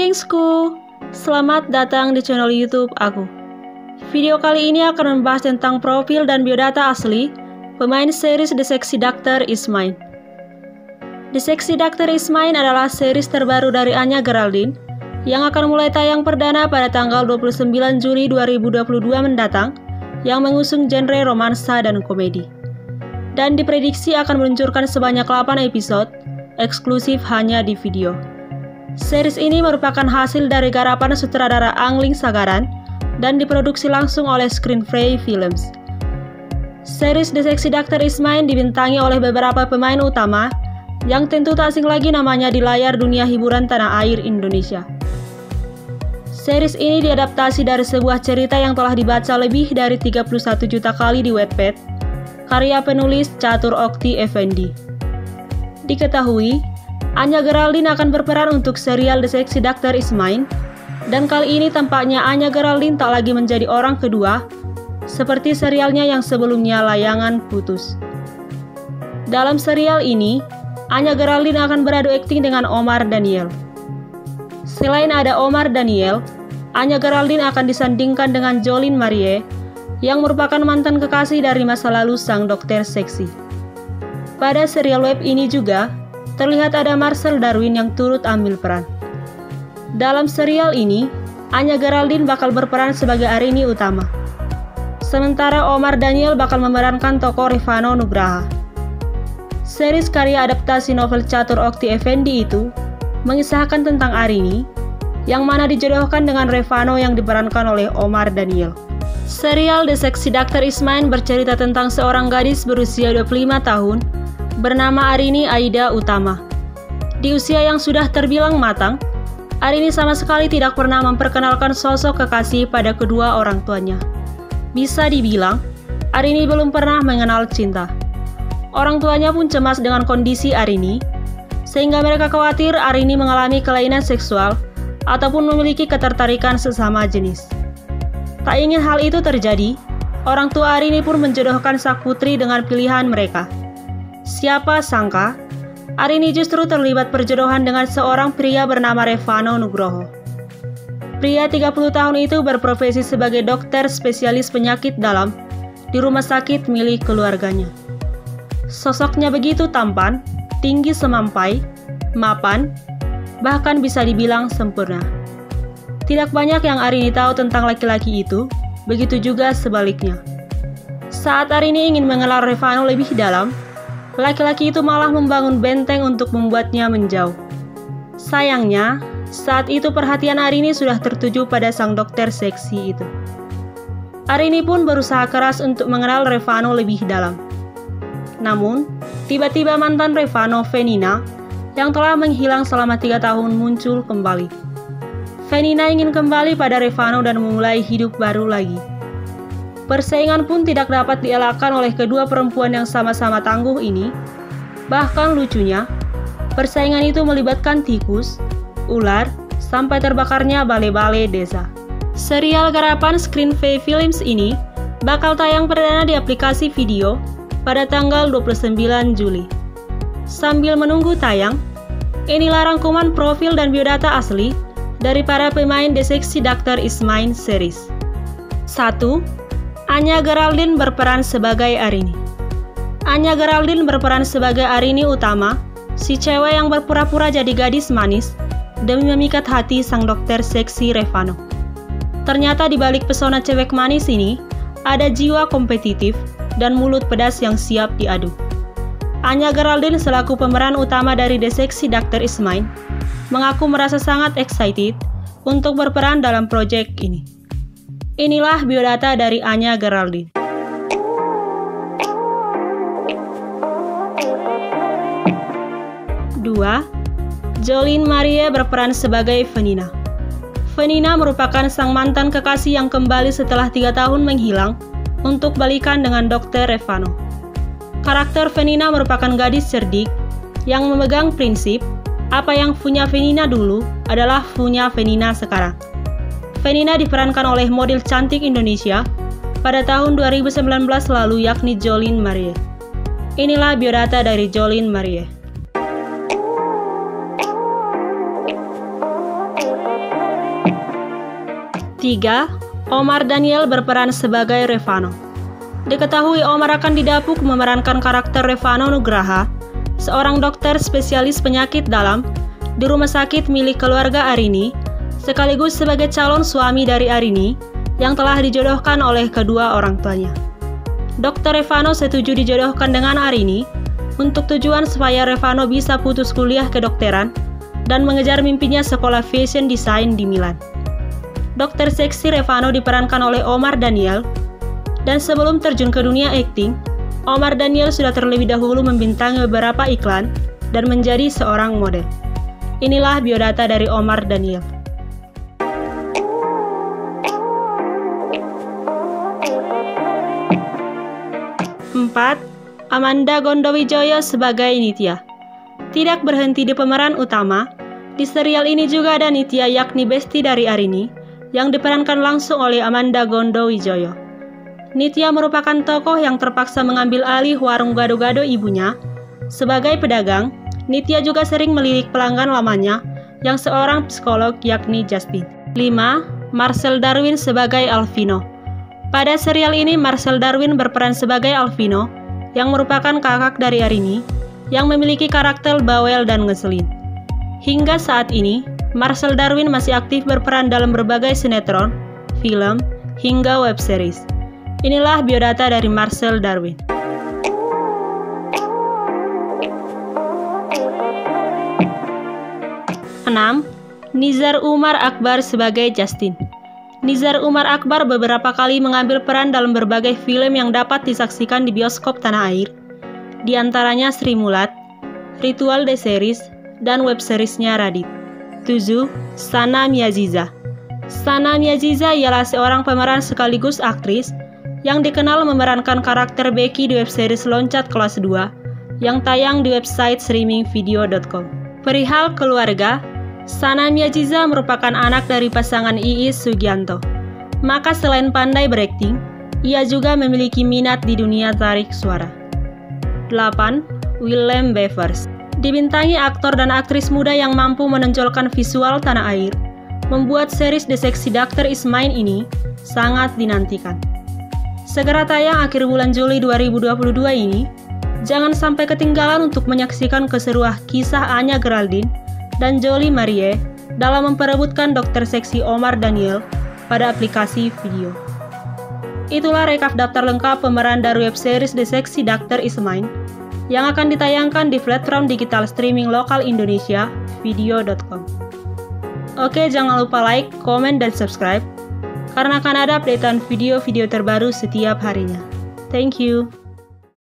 gengsku, selamat datang di channel YouTube aku. Video kali ini akan membahas tentang profil dan biodata asli pemain series The Sexy Doctor Is Mine. The Sexy Doctor Is Mine adalah series terbaru dari Anya Geraldine yang akan mulai tayang perdana pada tanggal 29 Juli 2022 mendatang, yang mengusung genre romansa dan komedi. Dan diprediksi akan meluncurkan sebanyak 8 episode eksklusif hanya di video. Series ini merupakan hasil dari garapan sutradara Angling Sagaran dan diproduksi langsung oleh Screenplay Films. Series The Sexy Doctor Is Mine dibintangi oleh beberapa pemain utama yang tentu tak asing lagi namanya di layar dunia hiburan tanah air Indonesia. Series ini diadaptasi dari sebuah cerita yang telah dibaca lebih dari 31 juta kali di Wattpad, karya penulis Catur Okti Effendi. Diketahui, Anya Geraldine akan berperan untuk serial The Sexy Doctor Is Mine, dan kali ini tampaknya Anya Geraldine tak lagi menjadi orang kedua, seperti serialnya yang sebelumnya Layangan Putus. Dalam serial ini, Anya Geraldine akan beradu akting dengan Omar Daniel. Selain ada Omar Daniel, Anya Geraldine akan disandingkan dengan Jolene Marie, yang merupakan mantan kekasih dari masa lalu sang dokter seksi. Pada serial web ini juga, terlihat ada Marcel Darwin yang turut ambil peran. Dalam serial ini, Anya Geraldine bakal berperan sebagai Arini utama. Sementara Omar Daniel bakal memerankan tokoh Revano Nugraha. Series karya adaptasi novel Catur Okti Effendi itu mengisahkan tentang Arini, yang mana dijodohkan dengan Revano yang diperankan oleh Omar Daniel. Serial The Sexy Doctor Is Mine bercerita tentang seorang gadis berusia 25 tahun bernama Arini Aida Utama. Di usia yang sudah terbilang matang, Arini sama sekali tidak pernah memperkenalkan sosok kekasih pada kedua orang tuanya. Bisa dibilang, Arini belum pernah mengenal cinta. Orang tuanya pun cemas dengan kondisi Arini, sehingga mereka khawatir Arini mengalami kelainan seksual ataupun memiliki ketertarikan sesama jenis. Tak ingin hal itu terjadi, orang tua Arini pun menjodohkan sang putri dengan pilihan mereka. Siapa sangka, Arini justru terlibat perjodohan dengan seorang pria bernama Revano Nugroho. Pria 30 tahun itu berprofesi sebagai dokter spesialis penyakit dalam di rumah sakit milik keluarganya. Sosoknya begitu tampan, tinggi semampai, mapan, bahkan bisa dibilang sempurna. Tidak banyak yang Arini tahu tentang laki-laki itu, begitu juga sebaliknya. Saat Arini ingin mengenal Revano lebih dalam, laki-laki itu malah membangun benteng untuk membuatnya menjauh. Sayangnya, saat itu perhatian Arini sudah tertuju pada sang dokter seksi itu. Arini pun berusaha keras untuk mengenal Revano lebih dalam. Namun, tiba-tiba mantan Revano, Venina, yang telah menghilang selama 3 tahun muncul kembali. Venina ingin kembali pada Revano dan memulai hidup baru lagi. Persaingan pun tidak dapat dielakkan oleh kedua perempuan yang sama-sama tangguh ini. Bahkan lucunya, persaingan itu melibatkan tikus, ular, sampai terbakarnya bale-bale desa. Serial garapan Screenplay Films ini bakal tayang perdana di aplikasi video pada tanggal 29 Juli. Sambil menunggu tayang, inilah rangkuman profil dan biodata asli dari para pemain The Sexy Doctor Is Mine series. 1. Anya Geraldine berperan sebagai Arini. Anya Geraldine berperan sebagai Arini utama, si cewek yang berpura-pura jadi gadis manis demi memikat hati sang dokter seksi Revano. Ternyata di balik pesona cewek manis ini, ada jiwa kompetitif dan mulut pedas yang siap diadu. Anya Geraldine selaku pemeran utama dari The Sexy Doctor Is Mine mengaku merasa sangat excited untuk berperan dalam proyek ini. Inilah biodata dari Anya Geraldine. Dua, Jolene Marie berperan sebagai Venina. Venina merupakan sang mantan kekasih yang kembali setelah 3 tahun menghilang untuk balikan dengan Dr. Revano. Karakter Venina merupakan gadis cerdik yang memegang prinsip apa yang punya Venina dulu adalah punya Venina sekarang. Venina diperankan oleh model cantik Indonesia pada tahun 2019 lalu, yakni Jolene Marie. Inilah biodata dari Jolene Marie. 3. Omar Daniel berperan sebagai Revano. Diketahui Omar akan didapuk memerankan karakter Revano Nugraha, seorang dokter spesialis penyakit dalam di rumah sakit milik keluarga Arini, sekaligus sebagai calon suami dari Arini yang telah dijodohkan oleh kedua orang tuanya. Dr. Revano setuju dijodohkan dengan Arini untuk tujuan supaya Revano bisa putus kuliah kedokteran dan mengejar mimpinya sekolah fashion design di Milan. Dokter seksi Revano diperankan oleh Omar Daniel, dan sebelum terjun ke dunia akting, Omar Daniel sudah terlebih dahulu membintangi beberapa iklan dan menjadi seorang model. Inilah biodata dari Omar Daniel. 4. Amanda Gondowijoyo sebagai Nitya. Tidak berhenti di pemeran utama, di serial ini juga ada Nitya, yakni besti dari Arini, yang diperankan langsung oleh Amanda Gondowijoyo. Nitya merupakan tokoh yang terpaksa mengambil alih warung gado-gado ibunya. Sebagai pedagang, Nitya juga sering melirik pelanggan lamanya, yang seorang psikolog yakni Justin. 5. Marcel Darwin sebagai Alvino. Pada serial ini, Marcel Darwin berperan sebagai Alvino, yang merupakan kakak dari Arini, yang memiliki karakter bawel dan ngeselin. Hingga saat ini, Marcel Darwin masih aktif berperan dalam berbagai sinetron, film, hingga web series. Inilah biodata dari Marcel Darwin. 6. Nizar Umar Akbar sebagai Justin. Nizar Umar Akbar beberapa kali mengambil peran dalam berbagai film yang dapat disaksikan di bioskop tanah air, di antaranya Sri Mulat, Ritual The Series, dan web seriesnya Radit. 7. Sana Miaziza. Sana Miaziza ialah seorang pemeran sekaligus aktris yang dikenal memerankan karakter Becky di web series Loncat Kelas 2 yang tayang di website streamingvideo.com. Perihal keluarga, Sana Miaziza merupakan anak dari pasangan Iis Sugianto. Maka selain pandai berakting, ia juga memiliki minat di dunia tarik suara. 8. Willem Bevers. Dibintangi aktor dan aktris muda yang mampu menonjolkan visual tanah air, membuat series The Sexy Doctor Is Mine ini sangat dinantikan. Segera tayang akhir bulan Juli 2022 ini, jangan sampai ketinggalan untuk menyaksikan keseruan kisah Anya Geraldine dan Jolie Marie dalam memperebutkan dokter seksi Omar Daniel pada aplikasi video. Itulah rekap daftar lengkap pemeran dari web series The Sexy Doctor Is Mine yang akan ditayangkan di platform digital streaming lokal Indonesia, video.com. Oke, jangan lupa like, komen, dan subscribe, karena akan ada updatean video-video terbaru setiap harinya. Thank you.